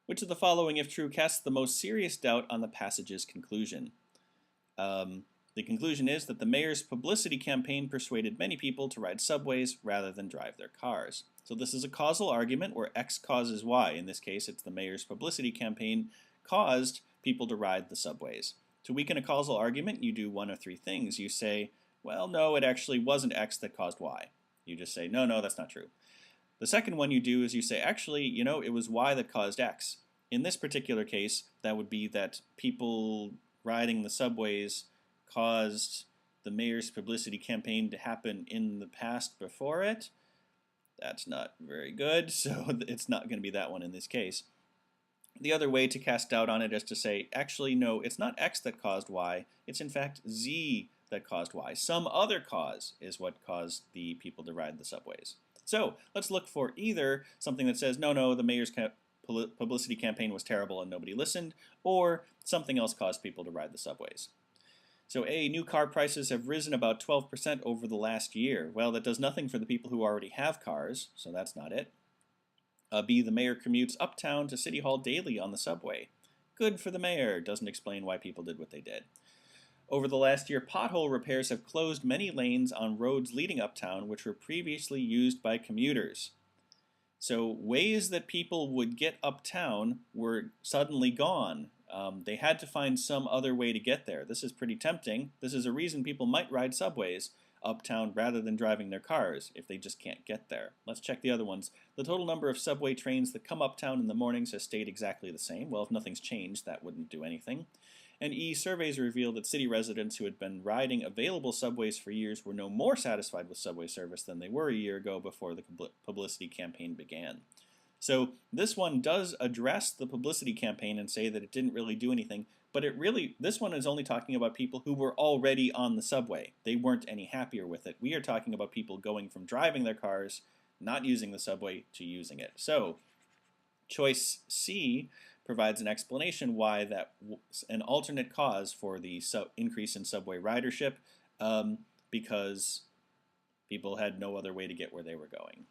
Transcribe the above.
Which of the following, if true, casts the most serious doubt on the passage's conclusion? The conclusion is that the mayor's publicity campaign persuaded many people to ride subways rather than drive their cars. So this is a causal argument where X causes Y. In this case, it's the mayor's publicity campaign caused people to ride the subways. To weaken a causal argument, you do one of three things. You say, well, no, it actually wasn't X that caused Y. You just say, no, that's not true. The second one you do is you say, actually, it was Y that caused X. In this particular case, that would be that people riding the subways caused the mayor's publicity campaign to happen in the past before it. That's not very good, so it's not going to be that one in this case. The other way to cast doubt on it is to say, actually, no, it's not X that caused Y, it's in fact Z that caused Y. Some other cause is what caused the people to ride the subways. So let's look for either something that says, no, the mayor's publicity campaign was terrible and nobody listened, or something else caused people to ride the subways. So A, new car prices have risen about 12% over the last year. Well, that does nothing for the people who already have cars, so that's not it. B, the mayor commutes uptown to City Hall daily on the subway. Good for the mayor, doesn't explain why people did what they did. Over the last year, pothole repairs have closed many lanes on roads leading uptown which were previously used by commuters. So ways that people would get uptown were suddenly gone. They had to find some other way to get there. This is pretty tempting. This is a reason people might ride subways uptown rather than driving their cars if they just can't get there. Let's check the other ones. The total number of subway trains that come uptown in the mornings has stayed exactly the same. Well, if nothing's changed, that wouldn't do anything. And E, surveys reveal that city residents who had been riding available subways for years were no more satisfied with subway service than they were a year ago before the publicity campaign began. So this one does address the publicity campaign and say that it didn't really do anything, but this one is only talking about people who were already on the subway. They weren't any happier with it. We are talking about people going from driving their cars, not using the subway, to using it. So choice C provides an explanation why that an alternate cause for the increase in subway ridership, because people had no other way to get where they were going.